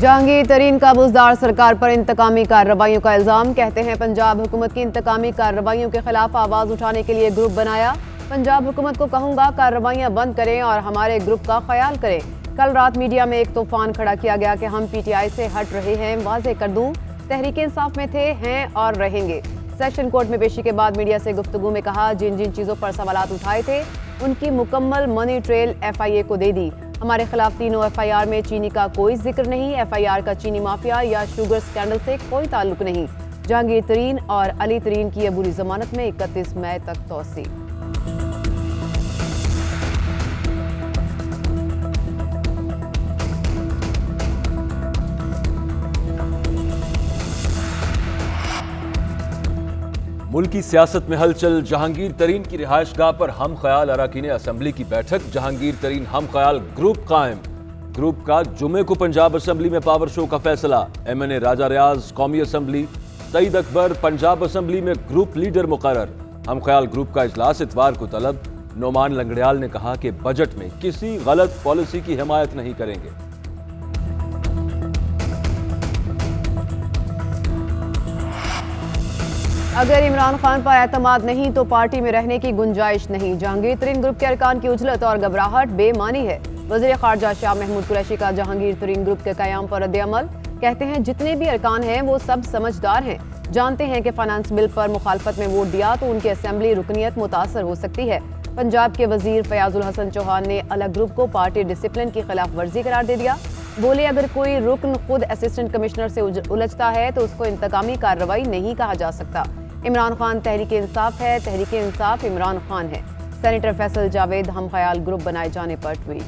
जहांगीर तरीन का बुजदार सरकार पर इंतकामी कार्रवाइयों का इल्जाम। कहते हैं पंजाब हुकूमत की इंतकामी कार्रवाइयों के खिलाफ आवाज उठाने के लिए ग्रुप बनाया। पंजाब हुकूमत को कहूंगा कार्रवाइयां बंद करें और हमारे ग्रुप का ख्याल करें। कल रात मीडिया में एक तूफान खड़ा किया गया कि हम पीटीआई से हट रहे हैं। वाज़ेह कर दूं, तहरीक इंसाफ में थे, हैं और रहेंगे। सेशन कोर्ट में पेशी के बाद मीडिया से गुफ्तगू में कहा, जिन जिन चीज़ों पर सवालात उठाए थे उनकी मुकम्मल मनी ट्रेल FIA को दे दी। हमारे खिलाफ तीनों FIR में चीनी का कोई जिक्र नहीं। FIR का चीनी माफिया या शुगर स्कैंडल से कोई ताल्लुक नहीं। जहांगीर तरीन और अली तरीन की अबूरी जमानत में 31 मई तक तौसी। मुल्की सियासत में हलचल। जहांगीर तरीन की रिहायशगाह पर हम ख्याल अरकान असम्बली की बैठक। जहांगीर तरीन हम ख्याल ग्रुप कायम। ग्रुप का जुमे को पंजाब असम्बली में पावर शो का फैसला। MNA राजा रियाज कौमी असम्बली, सईद अकबर पंजाब असम्बली में ग्रुप लीडर मुकर्रर। हम ख्याल ग्रुप का इजलास इतवार को तलब। नोमान लंगड़ियाल ने कहा कि बजट में किसी गलत पॉलिसी की हिमायत नहीं करेंगे। अगर इमरान खान पर एतमाद नहीं तो पार्टी में रहने की गुंजाइश नहीं। जहांगीर तरीन ग्रुप के अरकान की उजलत और घबराहट बेमानी है। वज़ीर ख़ारजा शाह महमूद कुरैशी का जहांगीर तरीन ग्रुप के क़याम पर रद्द-ए-अमल। कहते हैं जितने भी अरकान हैं वो सब समझदार हैं, जानते हैं कि फाइनेंस बिल पर मुखालफत में वोट दिया तो उनकी असेंबली रुकनीत मुतासर हो सकती है। पंजाब के वजीर फयाजुल हसन चौहान ने अलग ग्रुप को पार्टी डिसिप्लिन की खिलाफ वर्जी करार दे दिया। बोले अगर कोई रुकन खुद असिस्टेंट कमिश्नर से उलझता है तो उसको इंतकामी कार्रवाई नहीं कहा जा सकता। इमरान खान तहरीक इंसाफ है, तहरीक इंसाफ इमरान खान है। सेनेटर फैसल जावेद हम ख्याल ग्रुप बनाए जाने पर ट्वीट।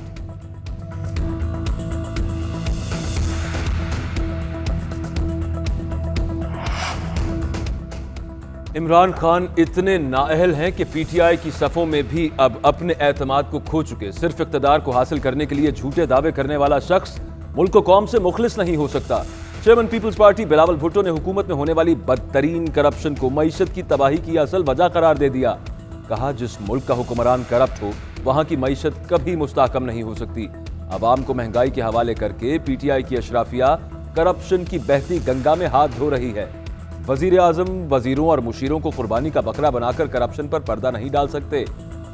इमरान खान इतने नाअहल हैं कि PTI की सफ़ों में भी अब अपने एतमाद को खो चुके। सिर्फ इक़्तिदार को हासिल करने के लिए झूठे दावे करने वाला शख्स मुल्क व कौम से मुखलिस नहीं हो सकता। Chairman peoples party Bilawal Bhutto ने हुकूमत में होने वाली बदतरीन करप्शन को मईशत की तबाही की असल वजह करार दे दिया। कहा जिस मुल्क का हुक्मरान करप्ट हो वहां की मईशत कभी मुस्तहकम नहीं हो सकती। अवाम को महंगाई के हवाले करके PTI की अशराफिया करप्शन की बहती गंगा में हाथ धो रही है। वजीर आजम वजीरों और मुशीरों को कुर्बानी का बकरा बनाकर करप्शन पर पर्दा नहीं डाल सकते।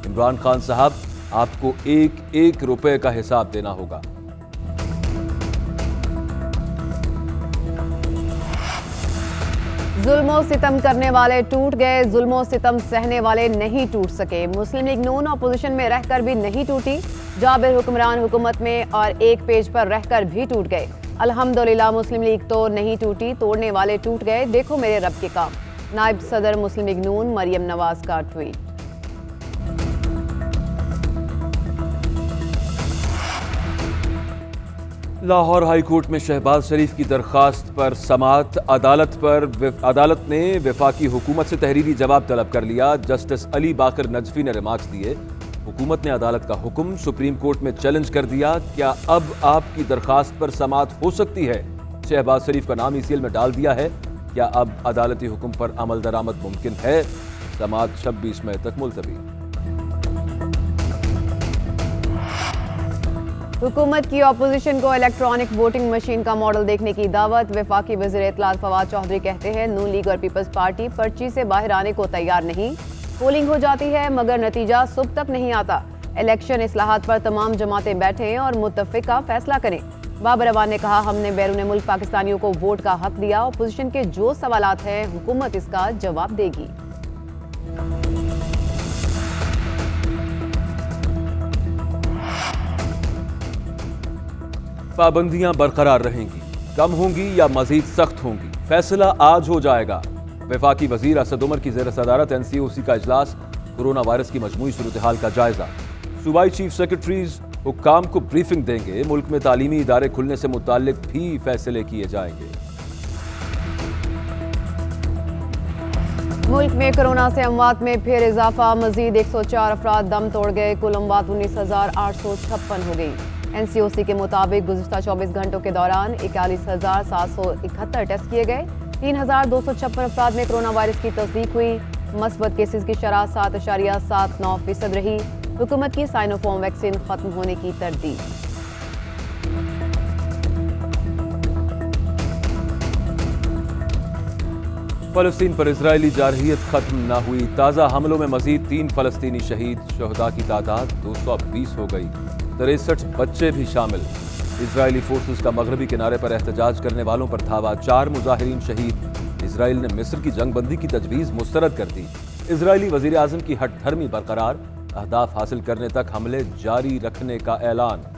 इमरान खान साहब, आपको एक एक रुपए का हिसाब देना होगा। जुल्मों सितम करने वाले टूट गए, जुल्मों सितम सहने वाले नहीं टूट सके। मुस्लिम लीग नून अपोजिशन में रहकर भी नहीं टूटी। जाबिर हुक्मरान हुकूमत में और एक पेज पर रहकर भी टूट गए। अल्हम्दुलिल्लाह मुस्लिम लीग तो नहीं टूटी, तोड़ने वाले टूट गए। देखो मेरे रब के काम। नायब सदर मुस्लिम लीग नून मरियम नवाज का ट्वीट। लाहौर हाई कोर्ट में शहबाज शरीफ की दरखास्त पर समाअत। अदालत ने वफाकी हुकूमत से तहरीरी जवाब तलब कर लिया। जस्टिस अली बाकर नजफी ने रिमार्क्स दिए। हुकूमत ने अदालत का हुक्म सुप्रीम कोर्ट में चैलेंज कर दिया। क्या अब आपकी दरखास्त पर समाअत हो सकती है? शहबाज शरीफ का नाम ECL में डाल दिया है। क्या अब अदालती हुक्म पर अमल दरामद मुमकिन है? समाअत 26 मई तक मुलतवी। हुकूमत की अपोजिशन को इलेक्ट्रॉनिक वोटिंग मशीन का मॉडल देखने की दावत। वफाकी वज़ीर इत्तलात फवाद चौधरी कहते हैं नून लीग और पीपल्स पार्टी पर्ची से बाहर आने को तैयार नहीं। पोलिंग हो जाती है मगर नतीजा सुबह तक नहीं आता। इलेक्शन इस्लाहात पर तमाम जमातें बैठें और मुत्तफ़िका फैसला करें। बाबर अवान ने कहा हमने बैरून मुल्क पाकिस्तानियों को वोट का हक दिया। अपोजिशन के जो सवालात हैं हुकूमत इसका जवाब देगी। पाबंदियां बरकरार रहेंगी, कम होंगी या मजीद सख्त होंगी, फैसला आज हो जाएगा। वफाकी वजीर असद उमर की ज़ेर सदारत NCOC का इजलास। कोरोना वायरस की मजमूई सूरत हाल का जायजा। सूबाई चीफ सेक्रेटरीज हुक्काम को ब्रीफिंग देंगे। मुल्क में तालीमी इदारे खुलने से मुताल्लिक भी फैसले किए जाएंगे। मुल्क में कोरोना से अमवात में फिर इजाफा। मजीद 104 अफराद दम तोड़ गए। कुल अमवात 19,856 हो गई। NCOC के मुताबिक गुज़िश्ता 24 घंटों के दौरान 41,771 टेस्ट किए गए। 3,256 अफराद में कोरोना वायरस की तस्दीक हुई। मस्बत केसेस की शरह 7.79% रही। हुकूमत की साइनोफार्म वैक्सीन खत्म होने की तरदीद। फलस्तीन पर इजरायली जारहियत खत्म न हुई। ताज़ा हमलों में मजीद 3 फलस्तीनी शहीद, शहदा की तादाद 220 हो गई। 63 बच्चे भी शामिल। इजरायली फोर्सेस का मगरबी किनारे पर एहतजाज करने वालों पर धावा, 4 मुजाहिरीन शहीद। इजराइल ने मिस्र की जंगबंदी की तजवीज़ मुस्तरद कर दी। इजरायली वजीर आज़म की हठधर्मी बरकरार, अहदाफ हासिल करने तक हमले जारी रखने का ऐलान।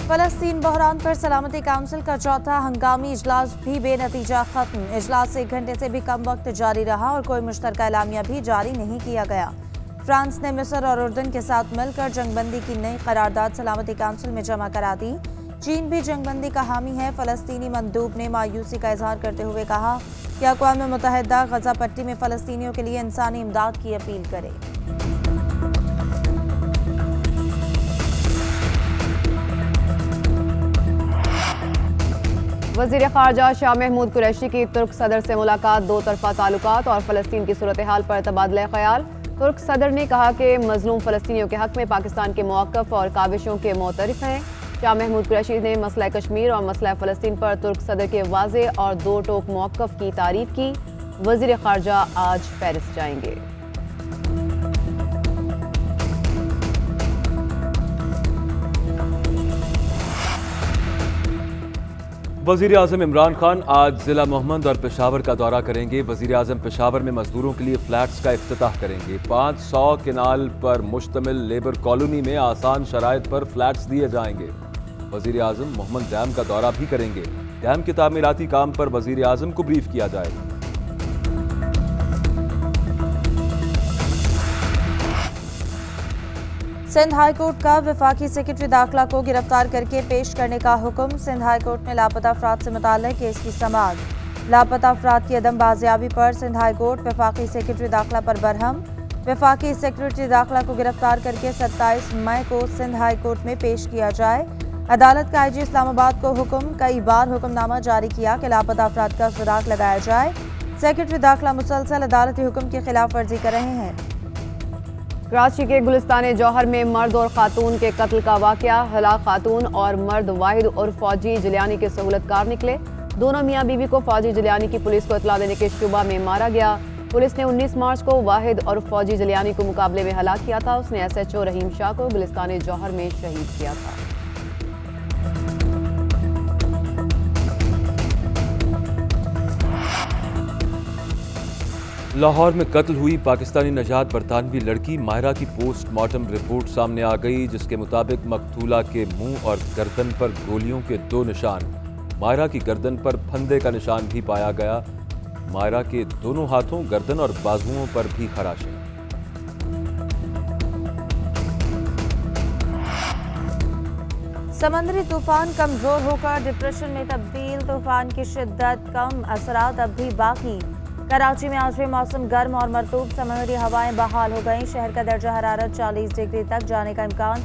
फलस्तीन बहरान पर सलामती काउंसिल का चौथा हंगामी इजलास भी बेनतीजा खत्म। इजलास 1 घंटे से भी कम वक्त जारी रहा और कोई मुश्तरका एलामिया भी जारी नहीं किया गया। फ्रांस ने मिस्र और उर्दन के साथ मिलकर जंगबंदी की नई करारदाद सलामती काउंसिल में जमा करा दी। चीन भी जंगबंदी का हामी है। फलस्तीनी मंदूब ने मायूसी का इजहार करते हुए कहा कि अक़वाम मुत्तहिदा गजा पट्टी में फलस्तीनियों के लिए इंसानी इमदाद की अपील करे। वज़ीर ख़ारजा शाह महमूद कुरैशी की तुर्क सदर से मुलाकात, 2 तरफ़ा ताल्लुकात और फ़लस्तीन की सूरत हाल पर तबादला ख्याल। तुर्क सदर ने कहा कि मज़लूम फ़लस्तीनियों के हक़ में पाकिस्तान के मौक़िफ़ और काविशों के मोतरिफ़ हैं। शाह महमूद कुरैशी ने मसला कश्मीर और मसला फ़लस्तीन पर तुर्क सदर के वाज़े और 2 टोक मौक़िफ़ की तारीफ़ की। वज़ीर ख़ारजा आज पेरिस जाएंगे। वज़ीर आज़म इमरान खान आज ज़िला मोहम्मद और पेशावर का दौरा करेंगे। वज़ीर आज़म पेशावर में मजदूरों के लिए फ्लैट्स का इफ्तिताह करेंगे। 500 किनाल पर मुश्तमिल लेबर कॉलोनी में आसान शराइत पर फ्लैट्स दिए जाएंगे। वज़ीर आज़म मोहम्मद डैम का दौरा भी करेंगे। डैम के तामीराती काम पर वज़ीर आज़म को ब्रीफ किया जाएगा। सिंध हाईकोर्ट का वफाकी सेक्रेटरी दाखिला को गिरफ्तार करके पेश करने का हुक्म। सिंध हाईकोर्ट में लापता अफराद से मुताल्लिक़ केस की समाअत। लापता अफराद की अदम बाजियाबी पर सिंध हाईकोर्ट वफाकी सेक्रेटरी दाखिला पर बरहम। वफाकी सेक्रेटरी दाखिला को गिरफ्तार करके 27 मई को सिंध हाईकोर्ट में पेश किया जाए। अदालत का IG इस्लामाबाद को हुक्म, कई बार हुक्मनामा जारी किया कि लापता अफराद का सुराग लगाया जाए। सेक्रेटरी दाखिला मुसलसल अदालती हुक्म की खिलाफ वर्जी कर रहे हैं। कराची के गुलिस्तान जौहर में मर्द और खातून के कत्ल का वाकया। हलाक खातून और मर्द वाहिद और फौजी जिलियानी के सहूलतकार निकले। दोनों मियाँ बीवी को फौजी जिलियानी की पुलिस को इतला देने के शुबा में मारा गया। पुलिस ने 19 मार्च को वाहिद और फौजी जिलियानी को मुकाबले में हलाक किया था। उसने SHO रहीम शाह को गुलिस्तान जौहर में शहीद किया था। लाहौर में कत्ल हुई पाकिस्तानी नजात बरतानवी लड़की माहिरा की पोस्टमार्टम रिपोर्ट सामने आ गई, जिसके मुताबिक मकतूला के मुंह और गर्दन पर गोलियों के 2 निशान। माहिरा की गर्दन पर फंदे का निशान भी पाया गया। माहिरा के दोनों हाथों, गर्दन और बाजुओं पर भी खराशें। समंदरी तूफान कमजोर होकर डिप्रेशन में तब्दील। तूफान की शिद्दत कम, असरात अब भी बाकी। कराची में आज भी मौसम गर्म और मरतूब। समंदरी हवाएं बहाल हो गईं। शहर का दर्जा हरारत 40 डिग्री तक जाने का इम्कान।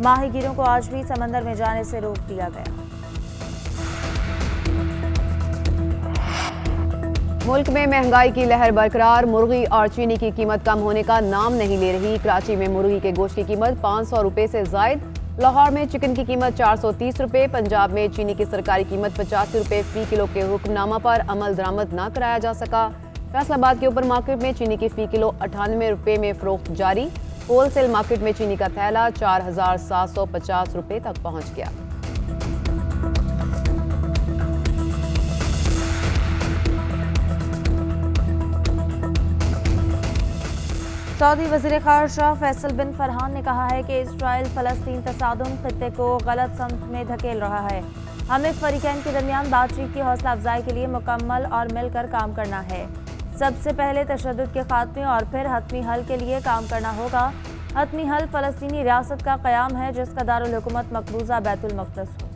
माहीगीरों को आज भी समंदर में जाने से रोक दिया गया। मुल्क में महंगाई की लहर बरकरार। मुर्गी और चीनी की कीमत कम होने का नाम नहीं ले रही। कराची में मुर्गी के गोश्त की कीमत 500 रुपये से जायद। लाहौर में चिकन की कीमत 430 रुपये। पंजाब में चीनी की सरकारी कीमत 85 रुपये फी किलो के हुक्मनामा पर अमल दरामद न कराया जा सका। फैसलाबाद के ऊपर मार्केट में चीनी की फी किलो 98 रुपये में फरोख्त जारी। होलसेल मार्केट में चीनी का थैला 4750 रुपये तक पहुंच गया। सऊदी वज़ीर ख़ारजा फैसल बिन फरहान ने कहा है कि इसराइल फ़लस्तीन तसादुम खित्ते को गलत समत में धकेल रहा है। हमें फ़रीक़ैन के दरमियान बातचीत की हौसला अफजाई के लिए मुकम्मल और मिलकर काम करना है। सबसे पहले तशद्दुद के खात्मे और फिर हतमी हल के लिए काम करना होगा। हतमी हल फ़लस्तीनी रियासत का क़याम है, जिसका दारुल हुकूमत मकबूजा बैतुल मक़दस हो।